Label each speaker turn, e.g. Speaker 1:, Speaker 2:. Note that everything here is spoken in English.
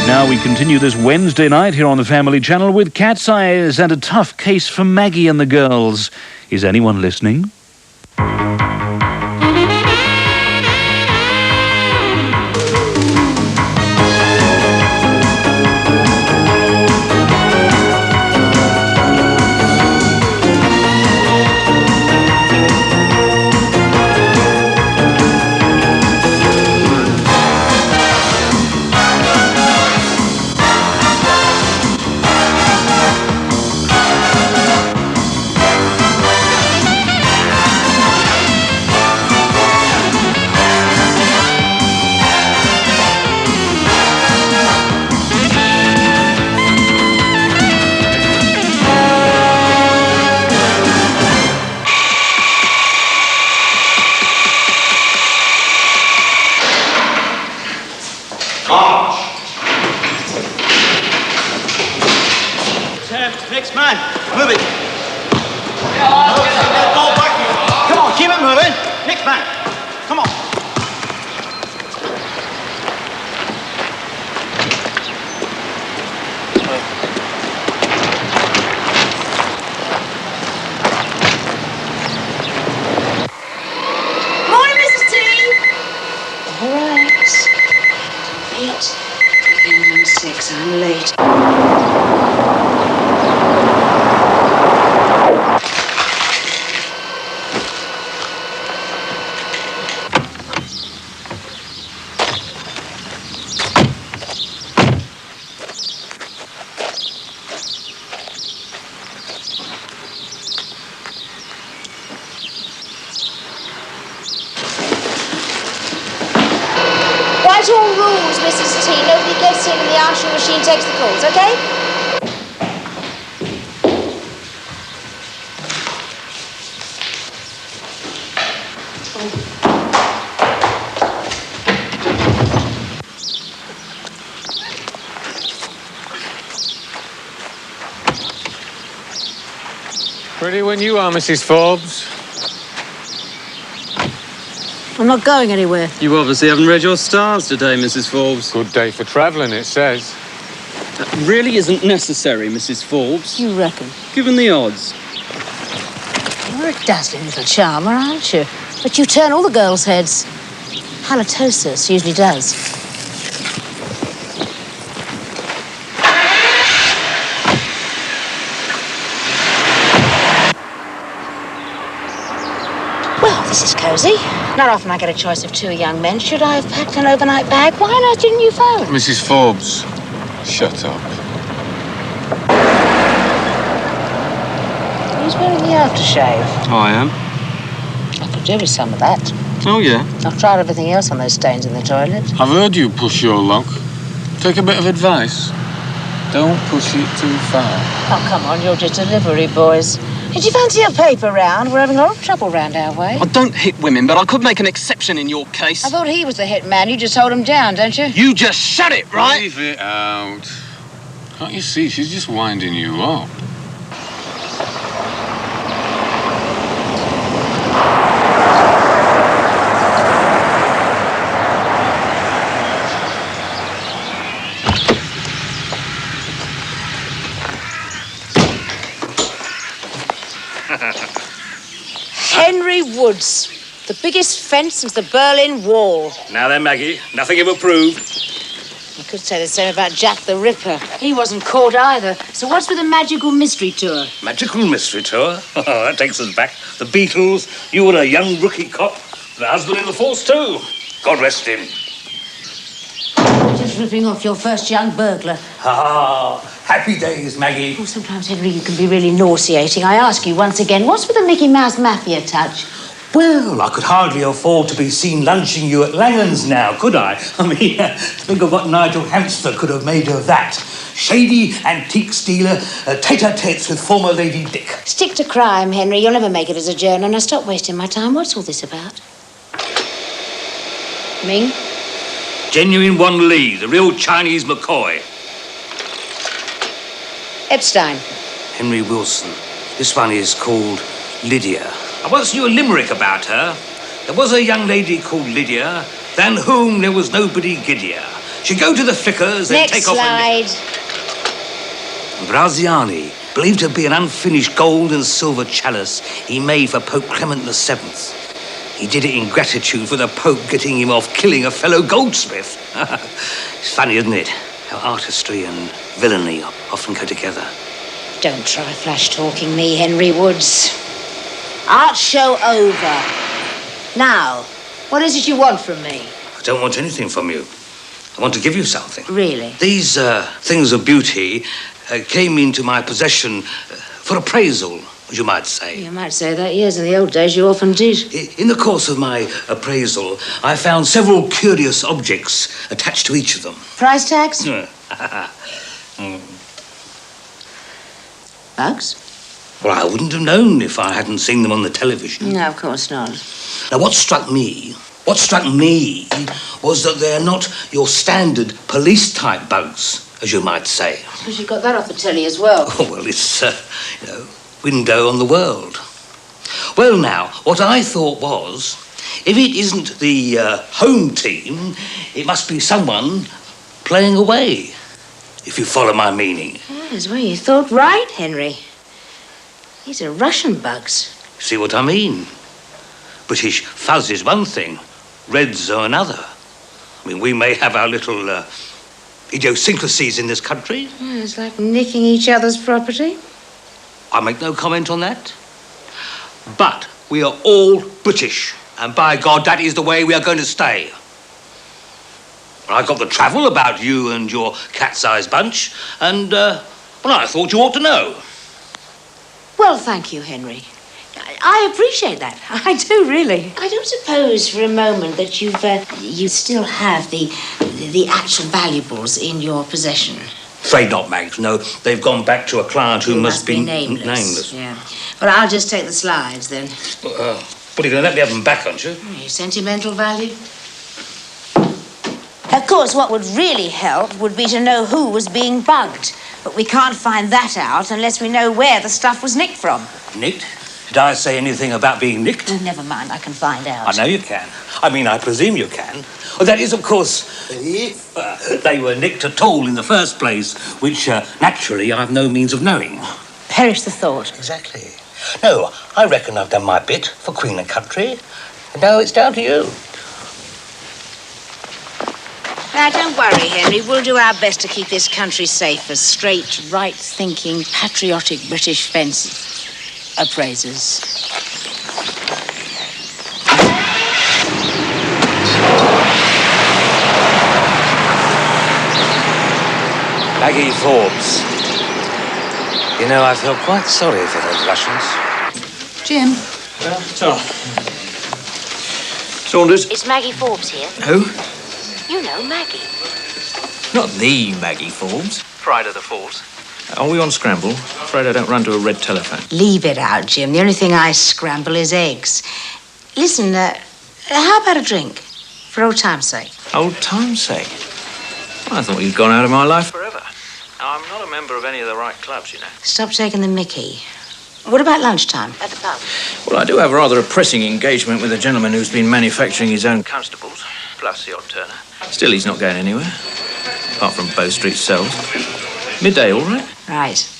Speaker 1: Right now, we continue this Wednesday night here on the Family Channel with Cat's Eyes and a tough case for Maggie and the girls. Is anyone listening?
Speaker 2: Next man, move it. Come on, keep it moving. Next man, come on.
Speaker 3: Morning, Mrs. T. All right. 8, 6. I'm late. Write all rules, Mrs. T. Nobody gets in and the answering machine takes the calls, okay?
Speaker 4: Ready when you are, Mrs. Forbes.
Speaker 3: I'm not going anywhere.
Speaker 5: You obviously haven't read your stars today, Mrs. Forbes.
Speaker 4: Good day for travelling, it says.
Speaker 5: That really isn't necessary, Mrs. Forbes.
Speaker 3: You reckon?
Speaker 5: Given the odds.
Speaker 3: You're a dazzling little charmer, aren't you? But you turn all the girls' heads. Halitosis usually does. Well, this is cosy. Not often I get a choice of 2 young men. Should I have packed an overnight bag? Why on earth didn't you phone?
Speaker 4: Mrs. Forbes, shut up.
Speaker 3: Who's wearing the aftershave?
Speaker 5: Oh, I am.
Speaker 3: I could do with some of that.
Speaker 5: Oh, yeah.
Speaker 3: I've tried everything else on those stains in the toilet.
Speaker 4: I've heard you push your luck. Take a bit of advice. Don't push it too far.
Speaker 3: Oh, come on, you're just delivery boys. Did you fancy a paper round? We're having a lot of trouble round our way.
Speaker 5: I don't hit women, but I could make an exception in your case.
Speaker 3: I thought he was the hit man. You just hold him down, don't you?
Speaker 5: You just shut it, right?
Speaker 4: Leave it out. Can't you see? She's just winding you up.
Speaker 3: Henry Woods. The biggest fence since the Berlin Wall.
Speaker 6: Now then, Maggie, nothing ever proved.
Speaker 3: You could say the same about Jack the Ripper. He wasn't caught either. So what's with the magical mystery tour?
Speaker 6: Magical mystery tour? Oh, that takes us back. The Beatles, you were a young rookie cop, the husband in the force too. God rest him.
Speaker 3: Just ripping off your first young burglar.
Speaker 6: Ah, happy days, Maggie.
Speaker 3: Oh, sometimes, Henry, you can be really nauseating. I ask you once again, what's with the Mickey Mouse Mafia touch?
Speaker 6: Well, I could hardly afford to be seen lunching you at Langan's now, could I? I mean, think of what Nigel Hamster could have made of that. Shady antique stealer, tete-a-tetes with former Lady Dick.
Speaker 3: Stick to crime, Henry. You'll never make it as a journo. Now stop wasting my time. What's all this about? Ming?
Speaker 6: Genuine Wan Lee, the real Chinese McCoy.
Speaker 3: Epstein.
Speaker 6: Henry Wilson. This one is called Lydia. I once knew a limerick about her. There was a young lady called Lydia, than whom there was nobody giddier. She'd go to the Flickers and
Speaker 3: Next
Speaker 6: take off
Speaker 3: slide.
Speaker 6: Graziani, believed to be an unfinished gold and silver chalice he made for Pope Clement VII. He did it in gratitude for the Pope getting him off killing a fellow goldsmith. It's funny, isn't it? How artistry and villainy often go together.
Speaker 3: Don't try flash-talking me, Henry Woods. Art show over. Now, what is it you want from me?
Speaker 6: I don't want anything from you. I want to give you something.
Speaker 3: Really?
Speaker 6: These things of beauty came into my possession for appraisal, as you might say.
Speaker 3: You might say that, yes. In the old days, you often did.
Speaker 6: In the course of my appraisal, I found several curious objects attached to each of them.
Speaker 3: Price tags? Bugs?
Speaker 6: Well, I wouldn't have known if I hadn't seen them on the television.
Speaker 3: No, of course not.
Speaker 6: Now, what struck me was that they're not your standard police-type bugs, as you might say.
Speaker 3: Because you got that off the telly as well.
Speaker 6: Oh, well, it's, window on the world. Well, now, what I thought was, if it isn't the home team, it must be someone playing away, if you follow my meaning.
Speaker 3: Yes, well, you thought right, Henry. These are Russian bugs.
Speaker 6: See what I mean? British fuzz is one thing, reds are another. I mean, we may have our little idiosyncrasies in this country.
Speaker 3: Yeah, it's like nicking each other's property.
Speaker 6: I make no comment on that. But we are all British, and by God, that is the way we are going to stay. I got the travel about you and your cat-sized bunch, and, well, I thought you ought to know.
Speaker 3: Well, thank you, Henry. I appreciate that. I do, really. I don't suppose for a moment that you still have the actual valuables in your possession.
Speaker 6: Afraid not, Mags. No, they've gone back to a client who must be nameless.
Speaker 3: Yeah. Well, I'll just take the slides, then.
Speaker 6: But you're going to let me have them back, aren't you?
Speaker 3: Sentimental value? Of course, what would really help would be to know who was being bugged. But we can't find that out unless we know where the stuff was nicked from.
Speaker 6: Nicked? Did I say anything about being nicked?
Speaker 3: Oh, never mind, I can find out.
Speaker 6: I know you can. I mean, I presume you can. Well, that is, of course, if they were nicked at all in the first place, which, naturally, I've no means of knowing.
Speaker 3: Perish the thought.
Speaker 6: Exactly. No, I reckon I've done my bit for Queen and Country, and now it's down to you.
Speaker 3: Now, don't worry, Henry. We'll do our best to keep this country safe as straight, right-thinking, patriotic British fence appraisers.
Speaker 6: Maggie Forbes. You know, I feel quite sorry for those Russians.
Speaker 3: Jim.
Speaker 7: Saunders.
Speaker 3: It's Maggie Forbes here.
Speaker 7: Who?
Speaker 3: You know Maggie.
Speaker 7: Not the Maggie Forbes. Pride of the Falls. Are we on scramble? Afraid I don't run to a red telephone.
Speaker 3: Leave it out, Jim. The only thing I scramble is eggs. Listen, how about a drink? For old time's sake.
Speaker 7: Old time's sake? I thought you'd gone out of my life forever. Now, I'm not a member of any of the right clubs, you know.
Speaker 3: Stop taking the mickey. What about lunchtime at the pub?
Speaker 7: Well, I do have rather a pressing engagement with a gentleman who's been manufacturing his own constables, plus the odd turner. Still, he's not going anywhere, apart from Bow Street cells. Midday, all right?
Speaker 3: Right.